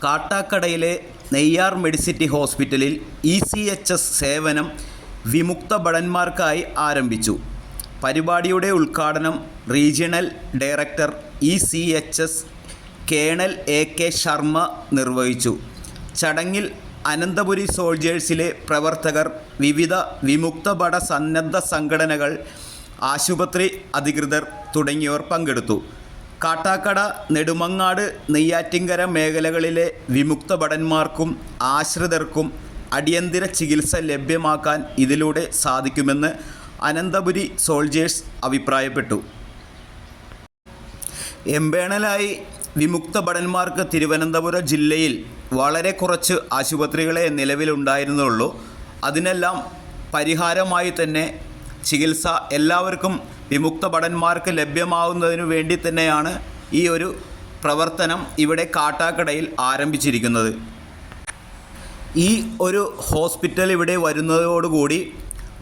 കാട്ടാക്കടയിലെ Neyyar Medicity ഹോസ്പിറ്റലിൽ ECHS സേവനം വിമുക്ത ഭടന്മാർക്കായി ആരംഭിച്ചു. പരിപാടിയുടെ ഉദ്ഘാടനം regional director ECHS colonel AK Sharma നിർവഹിച്ചു. ചടങ്ങിൽ അനന്തപുരി സോൾജേഴ്സിലെ പ്രവർത്തകർ, വിവിധ വിമുക്ത ഭട സന്നദ്ധ സംഘടനകൾ, ആശുപത്രി അധികൃതർ തുടങ്ങിയവർ പങ്കെടുത്തു. കാട്ടാക്കട, നെടുമങ്ങാട്, നെയ്യാറ്റിൻകര മേഖലകളിലെ വിമുക്ത ഭടന്മാർക്കും ആശ്രിതർക്കും അടിയന്തര ചികിത്സ ലഭ്യമാക്കാൻ ഇതിലൂടെ സാധിക്കുമെന്ന് അനന്തപുരി സോൾജേഴ്സ് അഭിപ്രായപ്പെട്ടു. എംപേണലായി വിമുക്ത ഭടന്മാർക്ക് തിരുവനന്തപുരം ജില്ലയിൽ വളരെ കുറച്ച് ആശുപത്രികളെ നിലവിലുണ്ടായിരുന്നുള്ളൂ. അതിനെല്ലാം പരിഹാരമായി തന്നെ ചികിത്സ എല്ലാവർക്കും വിമുക്ത ഭടന്മാർക്ക് ലഭ്യമാവുന്നതിനു വേണ്ടി തന്നെയാണ് ഈ ഒരു പ്രവർത്തനം ഇവിടെ കാട്ടാക്കടയിൽ ആരംഭിച്ചിരിക്കുന്നത്. ഈ ഒരു ഹോസ്പിറ്റൽ ഇവിടെ വരുന്നതോടുകൂടി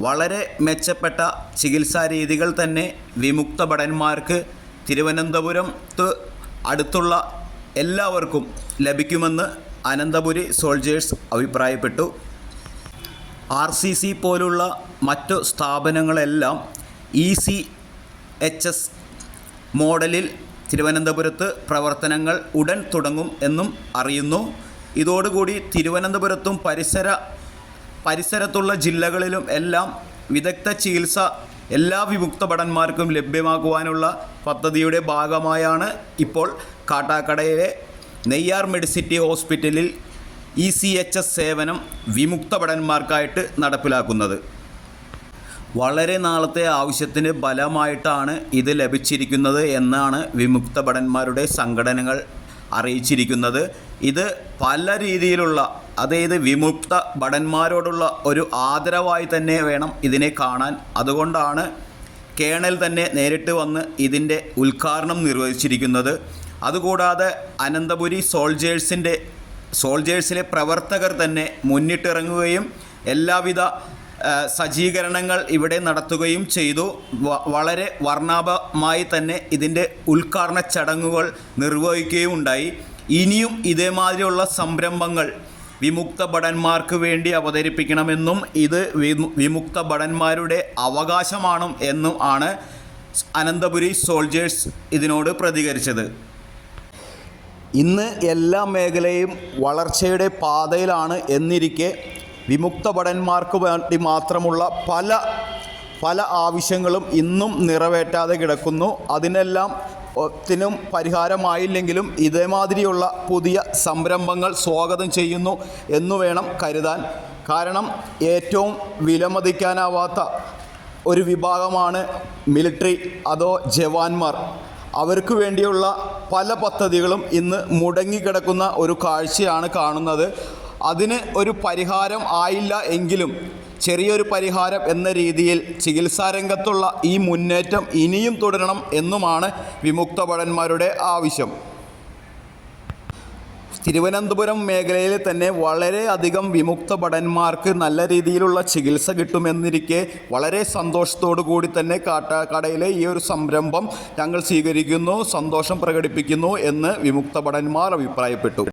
വളരെ മെച്ചപ്പെട്ട ചികിത്സാ രീതികൾ തന്നെ വിമുക്ത ഭടന്മാർക്ക് തിരുവനന്തപുരത്ത് അടുത്തുള്ള എല്ലാവർക്കും ലഭിക്കുമെന്ന് അനന്തപുരി സോൾജേഴ്സ് അഭിപ്രായപ്പെട്ടു. RCC പോലുള്ള മറ്റു സ്ഥാപനങ്ങളെല്ലാം ECHS മോഡലിൽ തിരുവനന്തപുരത്ത് പ്രവർത്തനങ്ങൾ ഉടൻ തുടങ്ങും എന്നും അറിയുന്നു. ഇതോടുകൂടി തിരുവനന്തപുരത്തും പരിസരത്തുള്ള ജില്ലകളിലും എല്ലാം വിദഗ്ധ ചികിത്സ എല്ലാ വിമുക്ത ഭടന്മാർക്കും ലഭ്യമാക്കുവാനുള്ള പദ്ധതിയുടെ ഭാഗമായാണ് ഇപ്പോൾ കാട്ടാക്കടയിലെ നെയ്യാർ മെഡിസിറ്റി ഹോസ്പിറ്റലിൽ ECHS സേവനം വിമുക്ത ഭടന്മാർക്കായിട്ട് നടപ്പിലാക്കുന്നത്. വളരെ നാളത്തെ ആവശ്യത്തിന് ഫലമായിട്ടാണ് ഇത് ലഭിച്ചിരിക്കുന്നത് എന്നാണ് വിമുക്ത ഭടന്മാരുടെ സംഘടനകൾ അറിയിച്ചിരിക്കുന്നത്. ഇത് പല രീതിയിലുള്ള, അതായത് വിമുക്ത ഭടന്മാരോടുള്ള ഒരു ആദരവായി തന്നെ വേണം ഇതിനെ കാണാൻ. അതുകൊണ്ടാണ് കേണൽ തന്നെ നേരിട്ട് വന്ന് ഇതിൻ്റെ ഉദ്ഘാടനം നിർവഹിച്ചിരിക്കുന്നത്. അതുകൂടാതെ അനന്തപുരി സോൾജേഴ്സിലെ പ്രവർത്തകർ തന്നെ മുന്നിട്ടിറങ്ങുകയും എല്ലാവിധ സജ്ജീകരണങ്ങൾ ഇവിടെ നടത്തുകയും ചെയ്തു. വളരെ വർണ്ണാഭമായി തന്നെ ഇതിൻ്റെ ഉദ്ഘാടന ചടങ്ങുകൾ നിർവഹിക്കുകയും ഉണ്ടായി. ഇനിയും ഇതേമാതിരിയുള്ള സംരംഭങ്ങൾ വിമുക്ത ഭടന്മാർക്ക് വേണ്ടി അവതരിപ്പിക്കണമെന്നും ഇത് വിമുക്ത ഭടന്മാരുടെ അവകാശമാണ് എന്നും ആണ് അനന്തപുരി സോൾജേഴ്സ് ഇതിനോട് പ്രതികരിച്ചത്. ഇന്ന് എല്ലാ മേഖലയും വളർച്ചയുടെ പാതയിലാണ് എന്നിരിക്കെ വിമുക്ത ഭടന്മാർക്ക് വേണ്ടി മാത്രമുള്ള പല ആവശ്യങ്ങളും ഇന്നും നിറവേറ്റാതെ കിടക്കുന്നു. അതിനെല്ലാം പരിഹാരമായില്ലെങ്കിലും ഇതേമാതിരിയുള്ള പുതിയ സംരംഭങ്ങൾ സ്വാഗതം ചെയ്യുന്നു എന്നു വേണം കരുതാൻ. കാരണം ഏറ്റവും വിലമതിക്കാനാവാത്ത ഒരു വിഭാഗമാണ് മിലിറ്ററി അതോ ജവാന്മാർ. അവർക്ക് വേണ്ടിയുള്ള പല പദ്ധതികളും ഇന്ന് മുടങ്ങിക്കിടക്കുന്ന ഒരു കാഴ്ചയാണ് കാണുന്നത്. അതിന് ഒരു പരിഹാരം ആയില്ല എങ്കിലും ചെറിയൊരു പരിഹാരം എന്ന രീതിയിൽ ചികിത്സാരംഗത്തുള്ള ഈ മുന്നേറ്റം ഇനിയും തുടരണം എന്നുമാണ് വിമുക്ത ഭടന്മാരുടെ ആവശ്യം. തിരുവനന്തപുരം മേഖലയിൽ തന്നെ വളരെയധികം വിമുക്ത ഭടന്മാർക്ക് നല്ല രീതിയിലുള്ള ചികിത്സ കിട്ടുമെന്നിരിക്കെ വളരെ സന്തോഷത്തോടു കൂടി തന്നെ കാട്ടാക്കടയിലെ ഈ ഒരു സംരംഭം ഞങ്ങൾ സ്വീകരിക്കുന്നു, സന്തോഷം പ്രകടിപ്പിക്കുന്നു എന്ന് വിമുക്ത ഭടന്മാർ അഭിപ്രായപ്പെട്ടു.